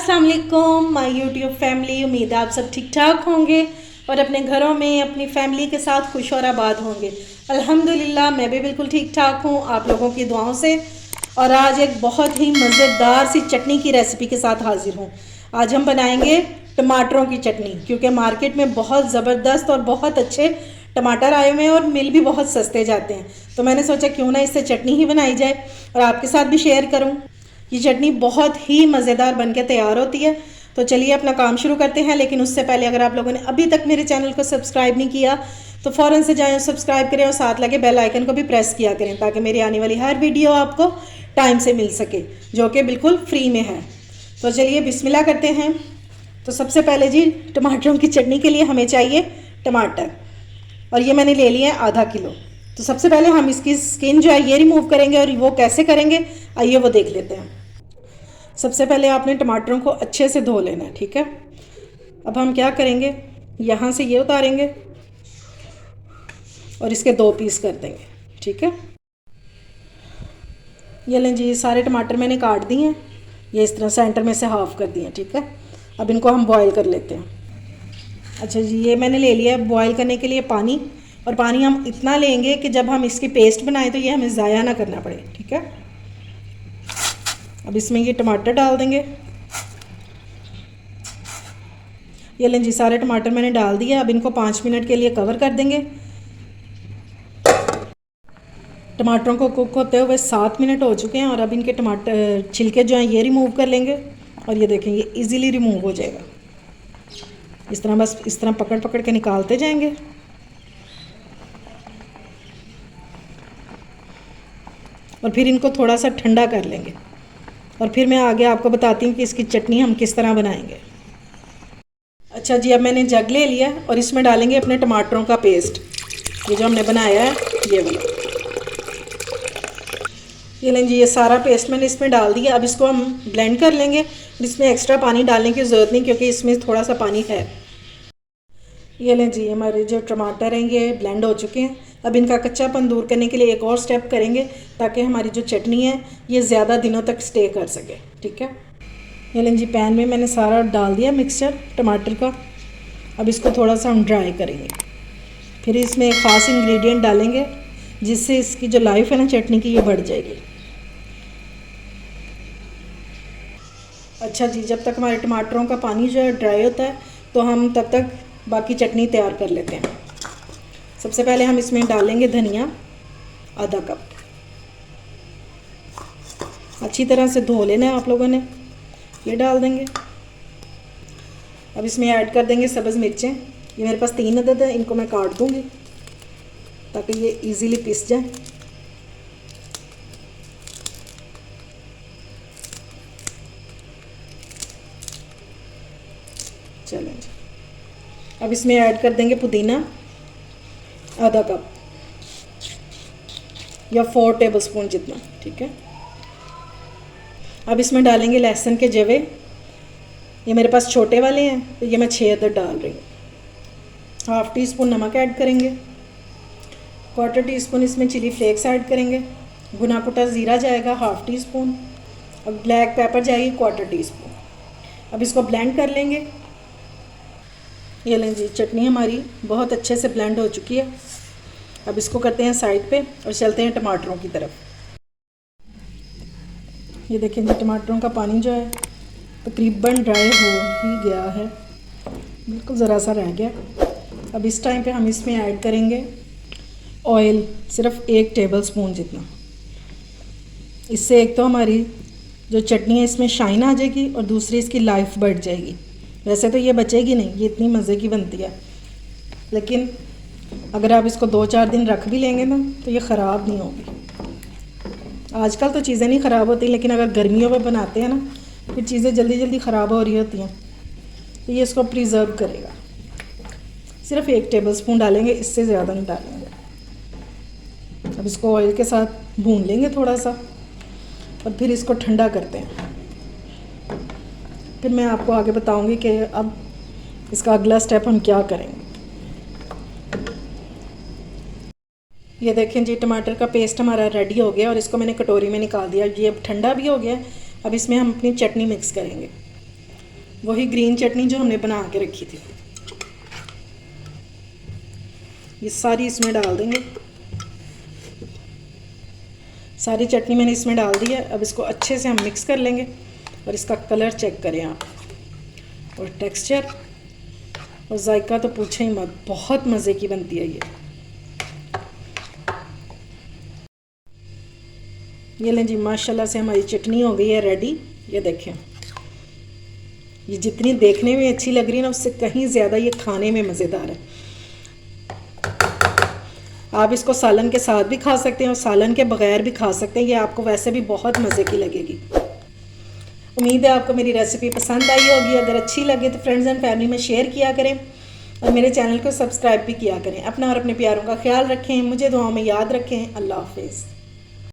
अस्सलाम वालेकुम my YouTube family. उम्मीद है आप सब ठीक ठाक होंगे और अपने घरों में अपनी फैमिली के साथ खुश और आबाद होंगे। अल्हम्दुलिल्लाह मैं भी बिल्कुल ठीक ठाक हूँ आप लोगों की दुआओं से। और आज एक बहुत ही मज़ेदार सी चटनी की रेसिपी के साथ हाजिर हूँ। आज हम बनाएंगे टमाटरों की चटनी, क्योंकि मार्केट में बहुत ज़बरदस्त और बहुत अच्छे टमाटर आए हुए हैं और मिल भी बहुत सस्ते जाते हैं। तो मैंने सोचा क्यों ना इससे चटनी ही बनाई जाए और आपके साथ भी शेयर करूँ। ये चटनी बहुत ही मज़ेदार बनके तैयार होती है। तो चलिए अपना काम शुरू करते हैं, लेकिन उससे पहले अगर आप लोगों ने अभी तक मेरे चैनल को सब्सक्राइब नहीं किया तो फ़ौरन से जाएं, सब्सक्राइब करें और साथ लगे बेल आइकन को भी प्रेस किया करें, ताकि मेरी आने वाली हर वीडियो आपको टाइम से मिल सके, जो कि बिल्कुल फ्री में है। तो चलिए बिस्मिल्लाह करते हैं। तो सबसे पहले जी, टमाटरों की चटनी के लिए हमें चाहिए टमाटर, और ये मैंने ले लिया है आधा किलो। तो सबसे पहले हम इसकी स्किन जो है ये रिमूव करेंगे, और वो कैसे करेंगे आइए वो देख लेते हैं। सबसे पहले आपने टमाटरों को अच्छे से धो लेना है, ठीक है। अब हम क्या करेंगे, यहाँ से ये उतारेंगे और इसके 2 पीस कर देंगे, ठीक है। ये लें जी, सारे टमाटर मैंने काट दिए हैं, ये इस तरह सेंटर में से हाफ कर दिए, ठीक है। अब इनको हम बॉईल कर लेते हैं। अच्छा जी, ये मैंने ले लिया है बॉईल करने के लिए पानी, और पानी हम इतना लेंगे कि जब हम इसकी पेस्ट बनाएं तो ये हमें ज़ाया ना करना पड़े, ठीक है। अब इसमें ये टमाटर डाल देंगे। ये लें जी, सारे टमाटर मैंने डाल दिया। अब इनको 5 मिनट के लिए कवर कर देंगे। टमाटरों को कुक होते हुए 7 मिनट हो चुके हैं, और अब इनके टमाटर छिलके जो हैं ये रिमूव कर लेंगे, और ये देखें ये इजीली रिमूव हो जाएगा। इस तरह बस इस तरह पकड़ पकड़ के निकालते जाएंगे। और फिर इनको थोड़ा सा ठंडा कर लेंगे, और फिर मैं आगे आपको बताती हूँ कि इसकी चटनी हम किस तरह बनाएंगे। अच्छा जी, अब मैंने जग ले लिया और इसमें डालेंगे अपने टमाटरों का पेस्ट, ये जो हमने बनाया है ये वाला। ये लें जी, ये सारा पेस्ट मैंने इसमें डाल दिया। अब इसको हम ब्लेंड कर लेंगे। इसमें एक्स्ट्रा पानी डालने की ज़रूरत नहीं, क्योंकि इसमें थोड़ा सा पानी है। ये लें जी, हमारे जो टमाटर हैं ये ब्लेंड हो चुके हैं। अब इनका कच्चापन दूर करने के लिए एक और स्टेप करेंगे, ताकि हमारी जो चटनी है ये ज़्यादा दिनों तक स्टे कर सके, ठीक है। ये लें जी, पैन में मैंने सारा डाल दिया मिक्सचर टमाटर का। अब इसको थोड़ा सा हम ड्राई करेंगे, फिर इसमें एक ख़ास इंग्रेडिएंट डालेंगे जिससे इसकी जो लाइफ है ना चटनी की ये बढ़ जाएगी। अच्छा जी, जब तक हमारे टमाटरों का पानी जो है ड्राई होता है तो हम तब तक बाकी चटनी तैयार कर लेते हैं। सबसे पहले हम इसमें डालेंगे धनिया आधा कप। अच्छी तरह से धो लेना है आप लोगों ने, ये डाल देंगे। अब इसमें ऐड कर देंगे सब्ज़ मिर्चें। ये मेरे पास 3 अदद है, इनको मैं काट दूँगी ताकि ये इजीली पिस जाए। चलें जी, अब इसमें ऐड कर देंगे पुदीना आधा कप या 4 टेबलस्पून जितना, ठीक है। अब इसमें डालेंगे लहसुन के जवे। ये मेरे पास छोटे वाले हैं तो ये मैं 6 अदद डाल रही हूँ। हाफ़ टी स्पून नमक ऐड करेंगे, 1/4 टीस्पून इसमें चिली फ्लेक्स ऐड करेंगे, भुना कुटा ज़ीरा जाएगा 1/2 टीस्पून, और ब्लैक पेपर जाएगी 1/4 टीस्पून। अब इसको ब्लेंड कर लेंगे। ये लें जी, चटनी हमारी बहुत अच्छे से ब्लेंड हो चुकी है। अब इसको करते हैं साइड पे और चलते हैं टमाटरों की तरफ। ये देखें जी, टमाटरों का पानी जो है तकरीबन ड्राई हो ही गया है, बिल्कुल ज़रा सा रह गया। अब इस टाइम पे हम इसमें ऐड करेंगे ऑयल, सिर्फ 1 टेबलस्पून जितना। इससे एक तो हमारी जो चटनी है इसमें शाइन आ जाएगी, और दूसरी इसकी लाइफ बढ़ जाएगी। वैसे तो ये बचेगी नहीं, ये इतनी मज़े की बनती है, लेकिन अगर आप इसको 2-4 दिन रख भी लेंगे ना तो ये ख़राब नहीं होगी। आजकल तो चीज़ें नहीं ख़राब होती, लेकिन अगर गर्मियों में बनाते हैं ना फिर चीज़ें जल्दी जल्दी ख़राब हो रही होती हैं, तो ये इसको प्रिजर्व करेगा। सिर्फ 1 टेबलस्पून डालेंगे, इससे ज़्यादा नहीं डालेंगे। अब इसको ऑयल के साथ भून लेंगे थोड़ा सा, और फिर इसको ठंडा करते हैं। फिर मैं आपको आगे बताऊंगी कि अब इसका अगला स्टेप हम क्या करेंगे। ये देखें जी, टमाटर का पेस्ट हमारा रेडी हो गया, और इसको मैंने कटोरी में निकाल दिया। ये अब ठंडा भी हो गया। अब इसमें हम अपनी चटनी मिक्स करेंगे। वही ग्रीन चटनी जो हमने बना के रखी थी, ये सारी इसमें डाल देंगे। सारी चटनी मैंने इसमें डाल दी है। अब इसको अच्छे से हम मिक्स कर लेंगे और इसका कलर चेक करें आप, और टेक्सचर और जायका तो पूछें ही मत, बहुत मज़े की बनती है ये लें जी, माशाल्लाह से हमारी चटनी हो गई है रेडी। ये देखें, ये जितनी देखने में अच्छी लग रही है ना, उससे कहीं ज़्यादा ये खाने में मज़ेदार है। आप इसको सालन के साथ भी खा सकते हैं और सालन के बगैर भी खा सकते हैं, ये आपको वैसे भी बहुत मज़े की लगेगी। उम्मीद है आपको मेरी रेसिपी पसंद आई होगी। अगर अच्छी लगे तो फ्रेंड्स एंड फैमिली में शेयर किया करें और मेरे चैनल को सब्सक्राइब भी किया करें। अपना और अपने प्यारों का ख्याल रखें, मुझे दुआओं में याद रखें। अल्लाह हाफिज़।